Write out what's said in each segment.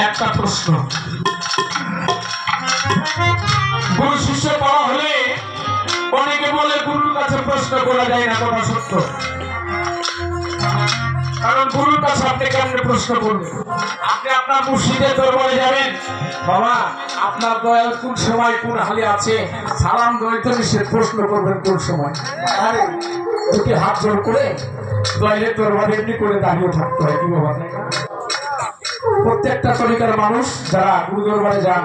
একটা প্রশ্ন, গুরু শিষ্য পড়া হলে অনেকে বলে গুরুর কাছে প্রশ্ন করা যায় না, কথা সত্য? কারণ গুরুর কাছে আপনি কেমনে প্রশ্ন করবেন? আপনি আপনার মুর্শিদের দরবারে যাবেন, বাবা আপনার দয়াল কোন সময় কোন হালে আছে, সালাম দইতে সে প্রশ্ন করবেন কোন সময়? আরে দুটি হাত জোর করে দয়ালের দরবারে এমনি করে দাঁড়িয়ে থাকতে হয়, কি বাবা? প্রত্যেকটা তরিকার মানুষ যারা গুরু দরবারে যান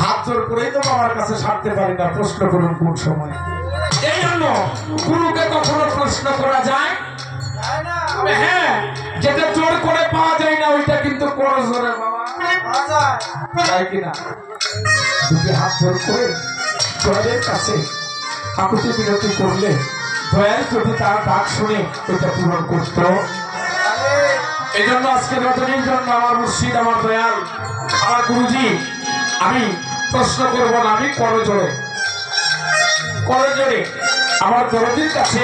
হাত জোর করেই তো বাবার কাছে সারতে পারি না, প্রশ্ন করুন কোন সময়। এই জন্য গুরুকে কখনো প্রশ্ন করা যায় না। হ্যাঁ, যেটা জোর করে পাওয়া যায় না ওইটা কিন্তু বড় জোরে বাবা যায় কিনা। দুটি হাত জোর করে দয়ালের কাছে আকুতি বিনতি করলে দয়াল যদি তার ডাক শুনে ওইটা পূরণ করত। এই জন্য আজকে রজনীর জন্য আমার মুর্শিদ, আমার দয়াল, আমার গুরুজি, আমি প্রশ্ন করবো না, আমি করজোড়ে আমার দরদির কাছে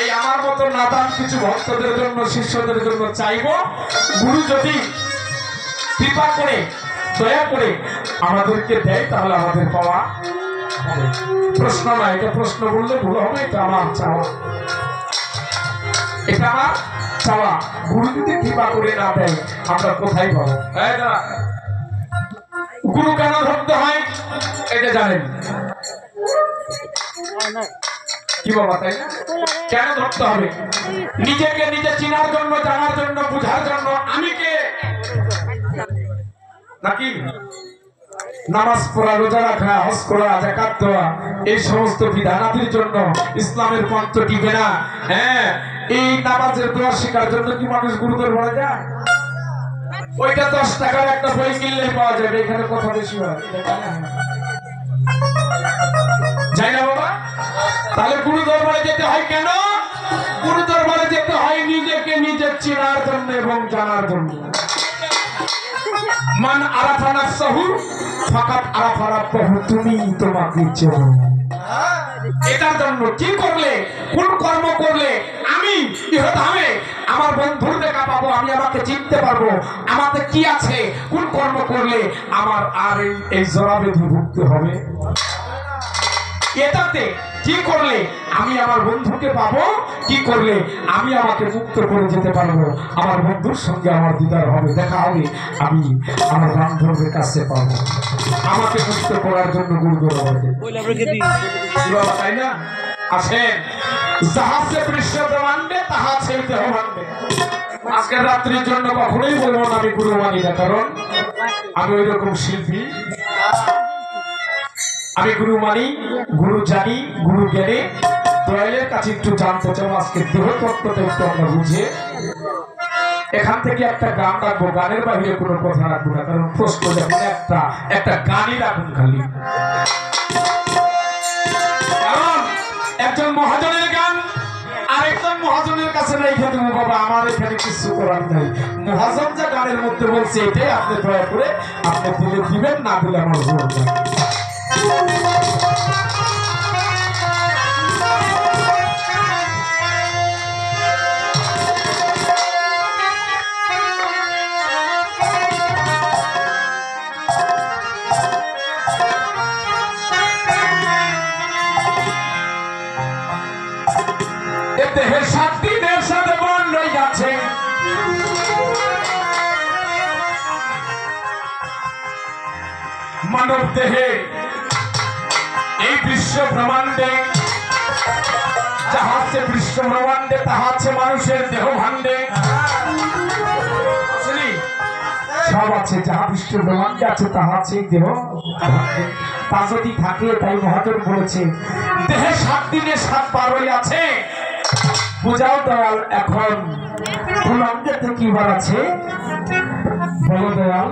এই আমার মতো নাদান কিছু ভক্তদের জন্য, শিষ্যদের জন্য চাইব, গুরু যদি কৃপা করে দয়া করে আমাদেরকে দেয় তাহলে আমাদের পাওয়া হবে। প্রশ্ন না, এটা প্রশ্ন বললে ভুল হবে, এটা আমার চাওয়া, এটা আমার চাওয়া। গুরু যদি কৃপা করে না দেয় আমরা কোথায় পাবো? গুরু কেন ধরতে হয় এটা জানেন কি বাবা, তাই না? কেন ধরতে হবে? নিজেকে নিজে চিনার জন্য, জানার জন্য, বুঝার জন্য। আমি কে নাকি নামাজ পড়া, রোজা রাখা, হজ করা, যাকাত দেওয়া, এই সমস্ত বিধানাদির জন্য ইসলামের পন্থ টিকে না। হ্যাঁ, এই নামাজের দোয়া শেখার জন্য কি মানুষ গুরুদের বলা যায়? ওইটা 10 টাকার একটা বই কিনলে পাওয়া যাবে, এখানে কথা বেশি হয়, যাই না বাবা? তাহলে গুরু দরবারে যেতে হয় কেন? গুরু দরবারে যেতে হয় নিজেকে নিজে চেনার জন্য এবং জানার জন্য। মান আরাফা নাফসাহু ফাকাত আরাফা রাব্বাহু, তুমি তোমাকে চেনো। এটার জন্য কি করলে, কোন কর্ম করলে আমি ইহধামে আমার বন্ধুর দেখা পাবো, আমি আমাকে চিনতে পারবো, আমাতে কি আছে, কোন কর্ম করলে আমার আর এই জরাবেধি ভুগতে হবে। এটাতে কি করলে আমি আমার বন্ধুকে পাবো, কি করলে আমি আমাকে মুক্ত করে যেতে পারবো, আমার বন্ধুর সঙ্গে আমার দিদার হবে, দেখা হবে, আমি আমার বান্ধবের কাছে পাবো, আমাকে মুক্ত করার জন্য গুরু দরবারে, তাই না? আসেন, যাহা সে বিশ্ব ব্রহ্মাণ্ডে তাহা সে দেহ ভাণ্ডে। আজকের রাত্রির জন্য কখনোই বলবো না আমি গুরু মানি না, কারণ আমি ওই রকম শিল্পী। আমি গুরু মানি, গুরু জানি, গুরু জ্ঞানে দয়ালের কাছে একটু জানতে চাও। আজকে দেহ তত্ত্বটা একটু আমরা বুঝে এখান থেকে একটা গান রাখবো, গানের বাহিরে কোনো কথা রাখবো না, কারণ প্রশ্ন যখন একটা গানই রাখুন খালি। কারণ একজন মহাজনের গান আরেকজন মহাজনের কাছে রেখে দেবো, বাবা আমার এখানে কিছু করার নাই। মহাজন যা গানের মধ্যে বলছে এটাই আপনি দয়া করে আপনি দিলে দিবেন, না দিলে আমার ভুল না। দেহের 7 দিনের সাথে বন রয়ে যাচ্ছে, মানব দেহে এই বিশ্ব ব্রহ্মাণ্ডে যাহা আছে, বিশ্ব ব্রহ্মাণ্ডে তাহা আছে মানুষের দেহ ভাণ্ডে, সব আছে, যাহা বিশ্ব ব্রহ্মাণ্ডে আছে তাহা আছে দেহ ভাণ্ডে। তা যদি থাকে, তাই মহাজন বলেছে দেহে 7 দিনে 7 বারই আছে। বুঝাও দয়াল, এখন কোন অঙ্গেতে কি বার আছে বলো দয়াল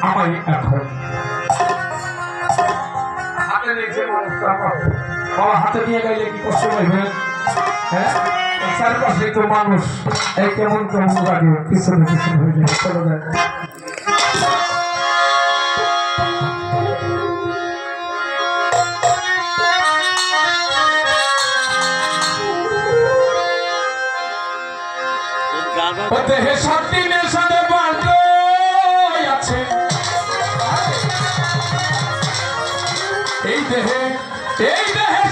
আমায় এখন। হাতে নিয়ে গেলে কি কষ্ট পাইবেন? হ্যাঁ, চারপাশে তো মানুষ, এই কেমন কেমন লাগে, পিছনে পিছনে হয়ে যায়, চলে যায়। দেহে 7 দিনের সাথে বাঁধ দেহে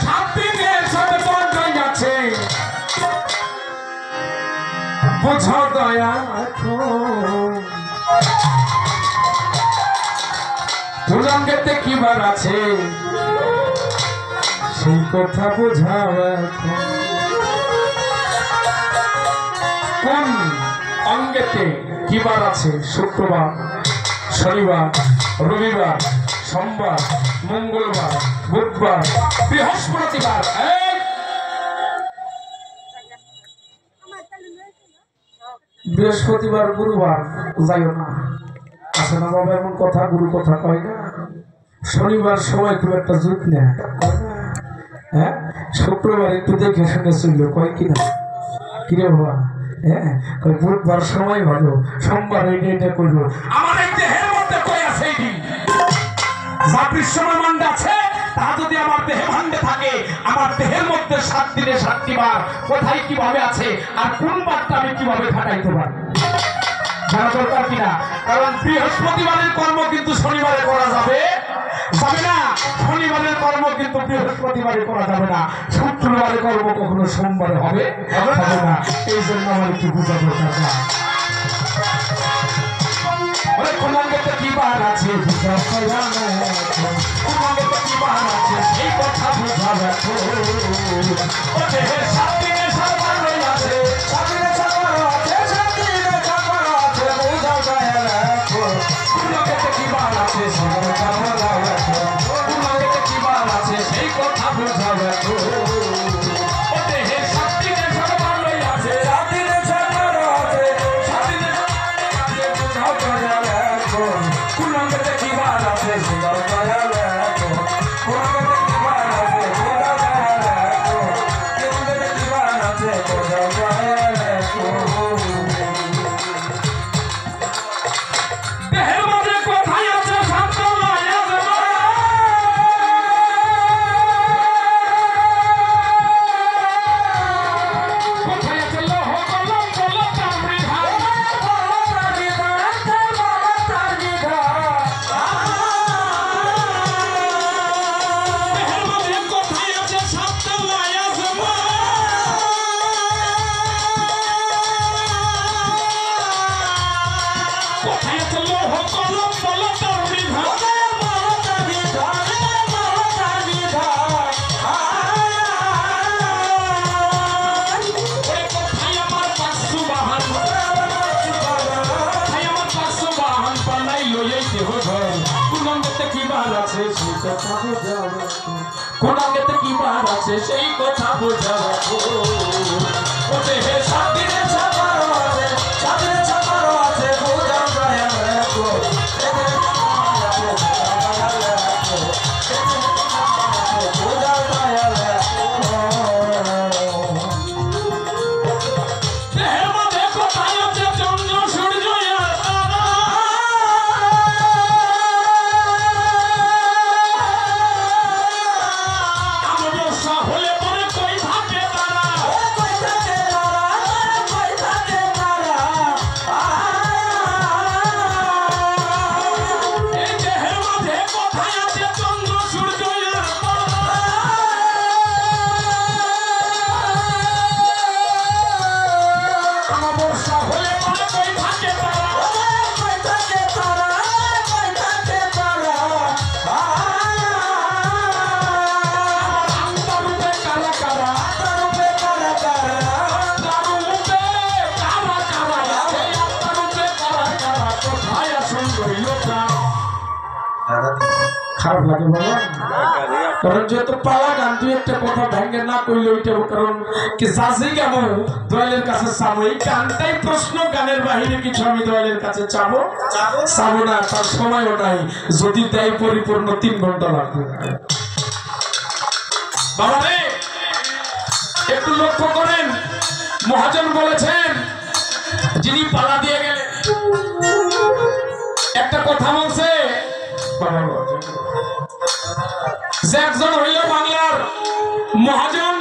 7 দিনের সাথে বন্ধন আছে বুঝো দয়া পুরাঙ্গেতে কি বার আছে সেই কথা বুঝাও কোন অঙ্গেতে কি বার আছে শুক্রবার শনিবার রবিবার সোমবার মঙ্গলবার বুধবার বৃহস্পতিবার বৃহস্পতিবার গুরুবার যাইও না আছে না বাবা এমন কথা গুরু কথা কয় না শনিবার সময় খুব একটা জুত নেয় হ্যাঁ শুক্রবার একটু দেখে শুনে চলল কয় কিনা কিরে বাবা হ্যাঁ বুধবার সময় ভালো সোমবার এটা করলো আমার এই দেহের মধ্যে কয় আছে এটি যা বিশ্বব্রহ্মাণ্ড আছে তা যদি আমার দেহে ভাণ্ডে থাকে আমার দেহের মধ্যে 7 দিনে 7টি বার কোথায় কিভাবে আছে আর কোন বারটা আমি কিভাবে খাটাইতে পারি জানা দরকার কিনা কারণ বৃহস্পতিবারের কর্ম কিন্তু শনিবারে করা যাবে না শনিবারের কর্ম কিন্তু বৃহস্পতিবারে করা যাবে না শুক্রবারের কর্ম কখনো সোমবারে হবে না এই জন্য আমার একটু বুঝা দরকার কুমাঙ্গেতে কি বার আছে কুমাঙ্গেতে কি বার আছে সেই কথা বুঝা রাখো ও দেহের 7 দিনে 7 বার আছে 7 দিনে 7 বার আছে 7 দিনে 7 বার আছে বুঝা যায় রাখো কুমাঙ্গেতে কি বার আছে সেই কথা বুঝা রাখো কুমাঙ্গেতে কি বার আছে সেই কথা বুঝা রাখো ও দেহের 7 দিনে 7 বার আছে 7 দিনে 7 বার আছে 7 দিনে 7 বার আছে বুঝা যায় রাখো কুমাঙ্গেতে কি বার আছে সেই কথা বুঝা রাখো কুমাঙ্গেতে কি বার আছে বুঝা যায় রাখো কুমাঙ্গেতে কি বার আছে বুঝা যায় রাখো দেহের মধ্যে কোথায় আছে শান্ত মায়া কোথায় আছে লোহ কলম বলো তার বিধান দেহের মধ্যে কোথায় আছে শান্ত মায়া কোথায় আছে লোহ কলম বলো তার বিধান কোথায় আমার 500 বাহন কোথায় আমার 500 বাহন পালাই লইয়াই দেহ ঘর কুলাঙ্গেতে কি বার আছে সেই কথা বোঝাও কুলাঙ্গেতে কি বার আছে সেই কথা বোঝাও ও দেহে 7 দিনে 7 বার আছে 7 দিনে 7 বার আছে বোঝাও যায় রাখো বোঝাও যায় রাখো দেহের মধ্যে কোথায় আছে চন্দ্র সূর্য আর তারা অমাবস্যা হলে পরে কই থাকে তারা এই দেহের মধ্যে কোথায় আছে চন্দ্র সূর্য আর তারা অমাবস্যা হলে পরে কই থাকে তারা আত্মারূপে কারা কারা আত্মারূপে কারা কারা সেই আত্মারূপে কারা কারা কোথায় আসন রইল খারাপ লাগে বাবা কারণ যেহেতু পালা গান তুই একটা কথা ভেঙে না করলে ওইটা কারণ কি যাচ্ছি কেন দয়ালের কাছে চাবো এই গানটাই প্রশ্ন গানের বাহিরে কিছু আমি দয়ালের কাছে চাবো না তার সময়ও নাই যদি দেয় পরিপূর্ণ 3 ঘন্টা লাগবে বাবা রে একটু লক্ষ্য করেন মহাজন বলেছেন যিনি পালা দিয়ে গেলেন একটা কথা বলছে যে একজন হইল বাংলার মহাজন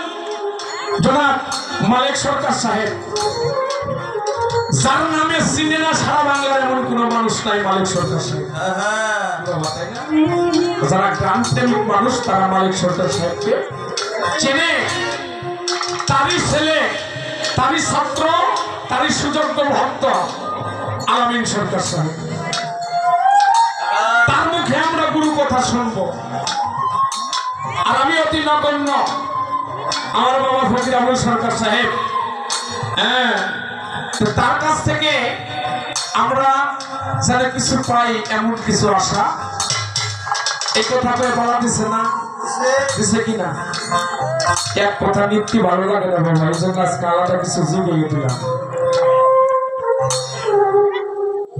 জনাব মালিক সরকার সাহেব যার নামে চিনে না সারা বাংলার এমন কোন মানুষ নাই মালিক সরকার সাহেব। যারা গ্রাম প্রেমিক মানুষ তারা মালিক সরকার সাহেবকে চেনে। তারই ছেলে, তারই ছাত্র, তারই সুযোগ্য ভক্ত আলামিন সরকার সাহেব। তার মুখে আমরা গুরু কথা শুনবো। আর আমি অতি নগণ্য, আমার বাবা ফকির আবুল সরকার সাহেব, হ্যাঁ, তার কাছ থেকে আমরা যারা কিছু পাই এমন কিছু আশা। এই কথা করে বলা দিছে না, দিছে কিনা? এক কথা নিত্যি ভালো লাগে না বাবা, এই জন্য আজকে আলাদা কিছু জুড়ে দিলাম,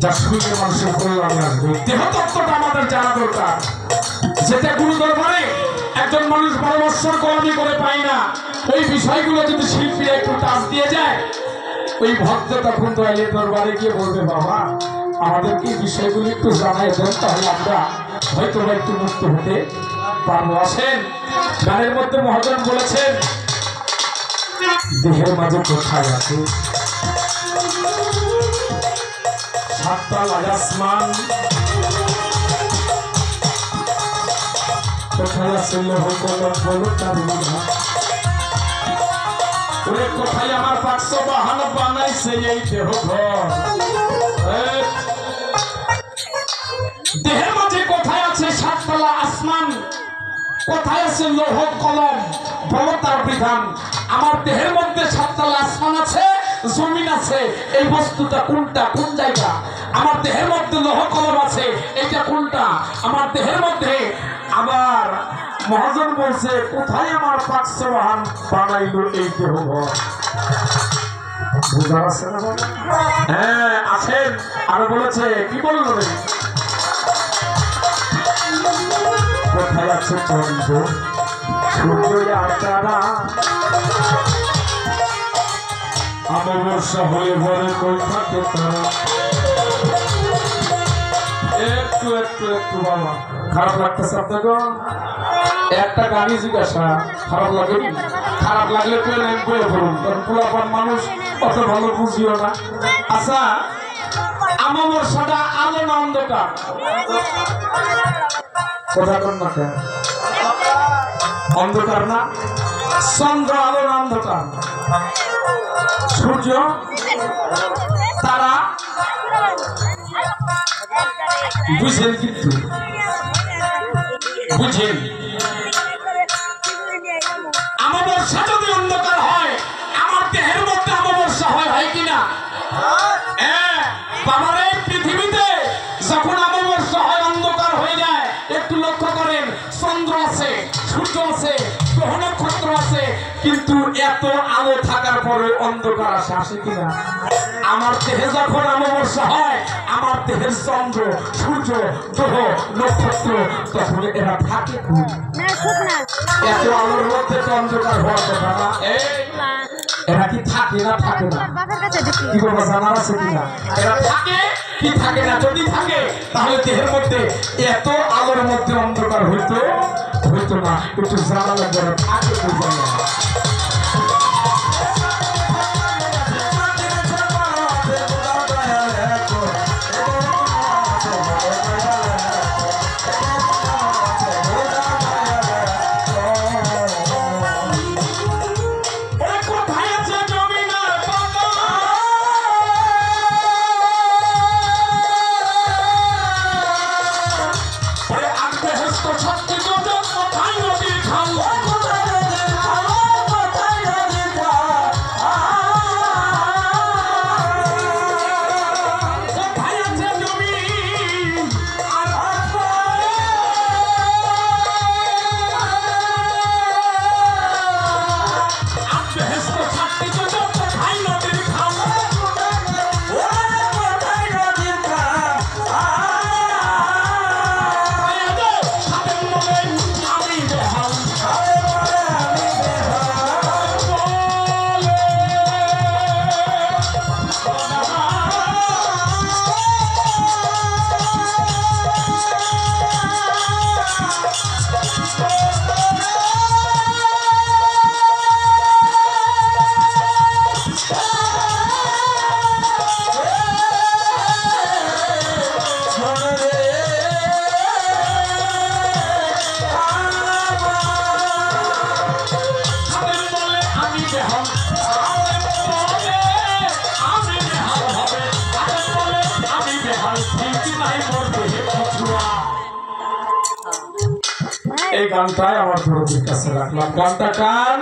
যা শুনে মানুষের কল্যাণ আসবে। দেহ তত্ত্বটা আমাদের জানা দরকার, যেটা গুরু দরবারে একজন মানুষ বারো বৎসর গোলামি করে পায় না। ওই বিষয়গুলো যদি শিল্পীরা একটু টাচ দিয়ে যায়, ওই ভক্ত তখন দয়ালের দরবারে গিয়ে বলবে, বাবা আমাদেরকে এই বিষয়গুলি একটু জানাই দেন, তাহলে আমরা হয়তো একটু মুক্ত হতে পারবো। আসেন, গানের মধ্যে মহাজন বলেছেন, দেহের মাঝে কোথায় আছে সাততলা আসমান, কোথায় আছে লৌহ কলম বলো তার বিনা, ওরে কোথায় আমার 552 বানাইছে এই দেহ ঘর। দেহের মাঝে কোথায় আছে সাততলা আসমান, কোথায় আছে লৌহ কলম বলো তার বিধান। আমার দেহের মধ্যে সাততলা আসমান আছে, জমিন আছে, এই বস্তুটা কোনটা, কোন জায়গা? আমার দেহের মধ্যে লৌহ কলম আছে, এটা কোনটা? আমার দেহের মধ্যে আবার মহাজন বলছে, কোথায় আমার 552 বানাইলো এই দেহ ঘর। বুঝা আছে না? হ্যাঁ আছেন। আরো বলেছে, কি বললো রে? কোথায় আছে চন্দ্র সূর্য আর তারা, অমাবস্যা হয়ে ভরে কই থাকে তারা। একটু একটু একটু বাবা খারাপ লাগতেছে আপনাকে? একটা গানই জিজ্ঞাসা, খারাপ লাগে? খারাপ লাগলে পেলেন বলে বলুন, কারণ পোলাপান মানুষ অত ভালো বুঝিও না। আচ্ছা, অমাবস্যাটা আলো না অন্ধকার? কথা কর না কেন? অন্ধকার না? চন্দ্র আলো না অন্ধকার? সূর্য তারা বুঝেন, কিন্তু বুঝেন অমাবস্যা যদি অন্ধকার হয়, আমার দেহের মধ্যে অমাবস্যা হয়, হয় কিনা? হ্যাঁ বাবার, এই পৃথিবীতে যখন অমাবস্যা হয় অন্ধকার হয়ে যায়, একটু লক্ষ্য করেন, চন্দ্র আছে, সূর্য আছে, গ্রহ নক্ষত্র আছে, কিন্তু এত আলো থাকার পরে অন্ধকার আসে, আসে কিনা? আমার দেহে যখন অমাবস্যা হয়, আমার দেহের চন্দ্র, সূর্য, গ্রহ নক্ষত্র, তখন এরা থাকে এত আলোর মধ্যে অন্ধকার হওয়ার কথা না। এরা কি থাকে না থাকে না? কি বলবো, জানার আছে কিনা? এরা থাকে কি থাকে না? যদি থাকে তাহলে দেহের মধ্যে এত আলোর মধ্যে অন্ধকার হইতো হইতো না। একটু জানা লাগবে, থাকে এই গানটাই আমার দরদির কাছে রাখলাম। গানটা গান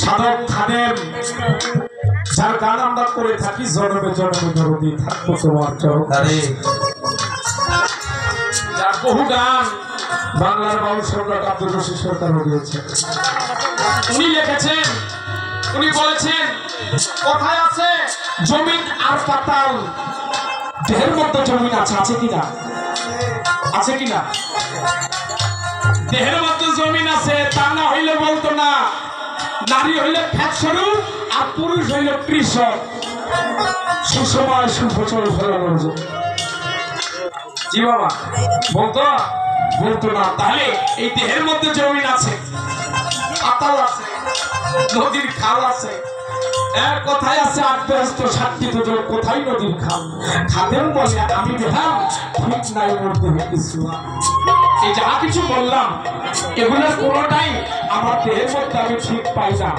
সাধক খাদেম, যার গান আমরা করে থাকি জনমে জনমে দরদি থাকবো তোমার চরণে। যার বহু গান বাংলার বাউল সম্রাট আব্দুল রশিদ সরকার রয়েছে, উনি লিখেছেন, উনি বলেছেন কোথায় আছে জমিন আর পাতাল, দেহের মধ্যে জমিন আছে, আছে কিনা, আছে কিনা? দেহের মধ্যে জমিন আছে, তা না হইলে বলতো না নারী হইলে ফ্যাকশরু আর পুরুষ হইলে কৃষক, সুসময় সুফসল ফলানোর জন্য। জি বাবা, বলতো বলতো না। তাহলে এই দেহের মধ্যে জমিন আছে, পাতাল আছে, নদীর খাল আছে, কোথায় আছে আত্মহস্ত সাক্ষী তো কোথায় নদীর খাল। খাদেম বলে আমি বেহাল ঠিক নাই মধ্যে কিছু। এই যা কিছু বললাম এগুলোর কোনোটাই আমার দেহের মধ্যে আমি ঠিক পাই না,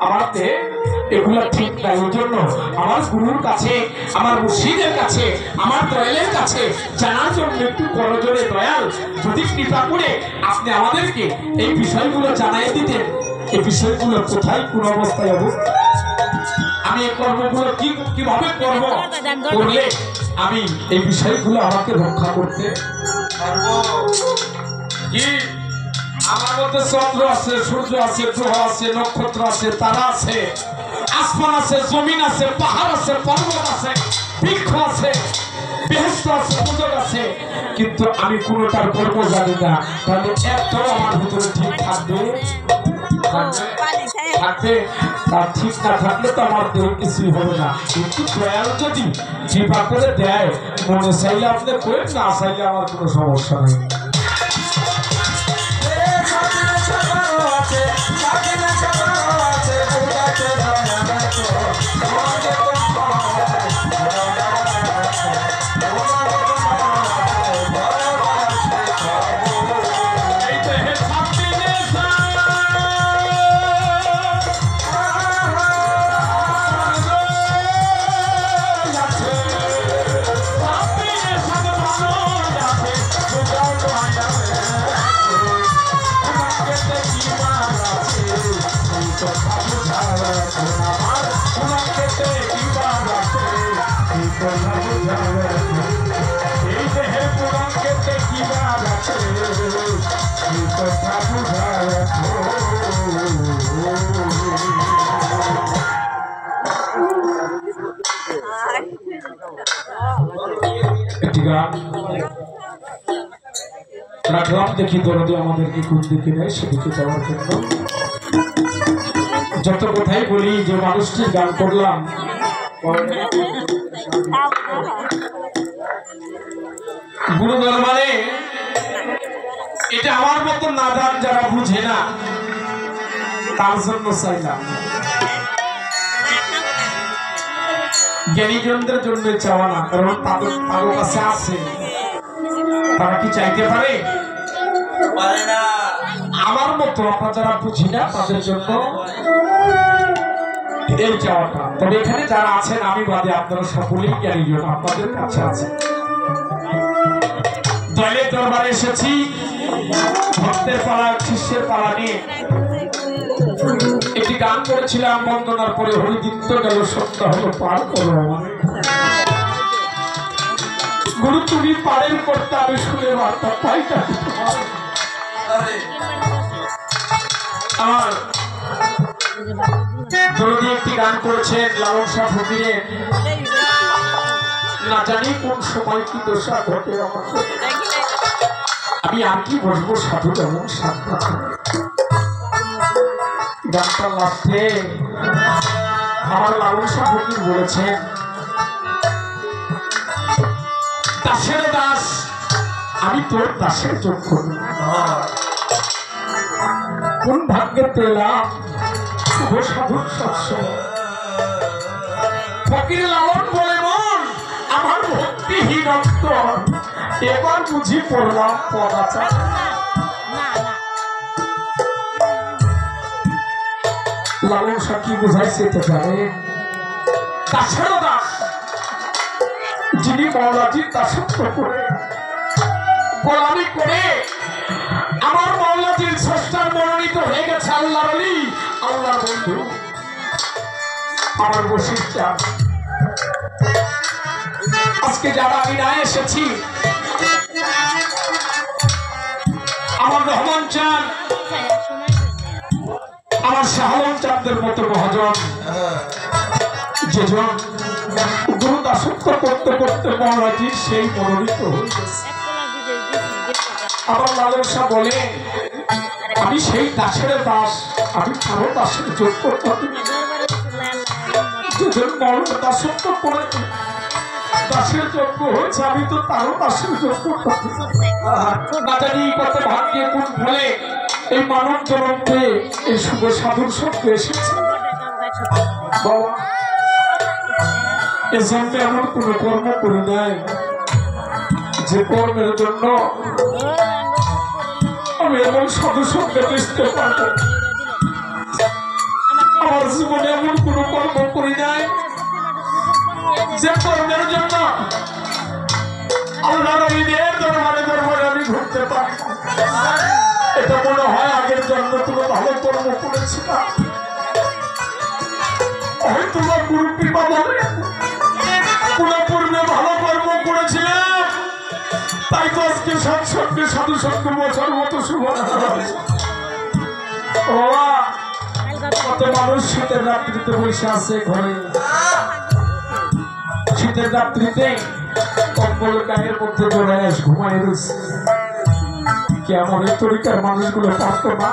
আমার দেহে এগুলো ঠিক নাই। ওই জন্য আমার গুরুর কাছে, আমার মুর্শিদের কাছে, আমার দয়ালের কাছে জানার জন্য একটু করজোরে দয়াল যদি কৃপা করে আপনি আমাদেরকে এই বিষয়গুলো জানাই দিতেন, এই বিষয়গুলো কোথায় কোন অবস্থায় অবস্থা, আমি এই কর্মগুলো কিভাবে করব, করলে আমি এই বিষয়গুলো আমাকে রক্ষা করতে পারবো। কি আমার মধ্যে চন্দ্র আছে, সূর্য আছে, গ্রহ আছে, নক্ষত্র আছে, তারা আছে, আসমান আছে, জমিন আছে, পাহাড় আছে, পর্বত আছে, বৃক্ষ আছে, বেহেশত আছে, সুযোগ আছে, কিন্তু আমি কোনোটার কর্ম জানি না। তাহলে একটাও আমার ভিতরে ঠিক থাকবে থাকবে, তার ঠিক না থাকলে তো আমার দেহ কিছুই হবে না। কিন্তু দয়াল যদি কৃপা করে দেয়, মনে চাইলে আপনি করেন, না চাইলে আমার কোনো সমস্যা নেই। রাখলাম, দেখি দরদি আমাদেরকে কোন দিকে নেয় সেদিকে যাওয়ার জন্য। যত কথাই বলি যে মানুষটির গান করলাম, গুরু দরবারে এটা আমার মতো নাদান যারা বুঝে না তার জন্য চাইলাম, জ্ঞানীজনদের জন্য চাওয়া না, কারণ তাদের কাছে আছে, তারা কি চাইতে পারে? না। আমার মতো আপনারা যারা বুঝি না তাদের জন্য এই চাওয়াটা। তবে এখানে যারা আছেন আমি বাদে আপনারা সকলেই জ্ঞানীজন, আপনাদের কাছে আছে। দলের দরবারে এসেছি ভক্তের পালা, শিষ্যের পালা নিয়ে একটি গান করেছিলাম, বন্দনার পরে হরিদীপ্ত গেল সত্য হলো পার করো আমায়। গুরু তুমি পারের করতে আমি শুনে বার্তা পাই না। আমার দরদি একটি গান করেছেন লালন শাহ ফকিরের, না জানি কোন সময় কি দশা ঘটে আমাকে, আমি আর কি বসবো সাধু যেমন সাধনা। গানটা লাস্টে আমার লালন শাহ ফকির বলেছেন, দাসের দাস আমি তোর দাসের যোগ্য, কোন ভাগ্যে পেলাম সাধুর সবসময়। ফকির লালন বলে মন আমার ভক্তিহীন অন্তর, এবার বুঝি পড়লাম পদাচার। লালন শাহ কি বুঝাইছে তো জানে, দাসের দাস যিনি মৌলাজির দাসত্ব করে গোলামি করে আমার মাওলাজির স্রষ্টার মনোনীত হয়ে গেছে আল্লাহর ওলি, আল্লাহর বন্ধু আমার বশিষ্ঠ। আজকে যারা আমি না এসেছি, আমার রহমান চাঁদ, আমার শাহলম চাঁদের মতো মহাজন, যেজন গুরু দাসত্ব করতে করতে মহারাজির সেই মনোনীত হয়ে গেছে। আমার লালসা বলে আমি সেই দাসের দাস, আমি কারো দাসের যোগ্য যেজন মরণ দাসত্ব করে দাসের যোগ্য হয়েছে, আমি তো তারও দাসের যোগ্য না জানি কত ভাগ্যে কোন ফলে এই মানব জনমকে এই শুভ সাধুর সঙ্গে এসেছে। বাবা এ জন্মে এমন কোন কর্ম করি নাই যে কর্মের জন্য আমি এমন সাধু সঙ্গে মিশতে পারবো। আমার জীবনে এমন কোন কর্ম করি নাই যে কর্মের জন্য আল্লাহর ওলিদের দরবারে দরবারে আমি ঘুরতে পারি। এটা মনে হয় আগের জন্ম তুমি ভালো কর্ম করেছিলাম, হয়তো বা গুরু কৃপা বলে পুরো পূর্বে ভালো কর্ম করেছিলাম, তাই তো আজকে সৎসঙ্গে সাধু সঙ্গে বছর মতো শুভ। কত মানুষ শীতের রাত্রিতে বসে আছে ঘরে, শীতের রাত্রিতে কম্বল গায়ের মধ্যে জড়ায় ঘুমায় রয়েছে। কেমন তরিকার মানুষগুলো পারতো না।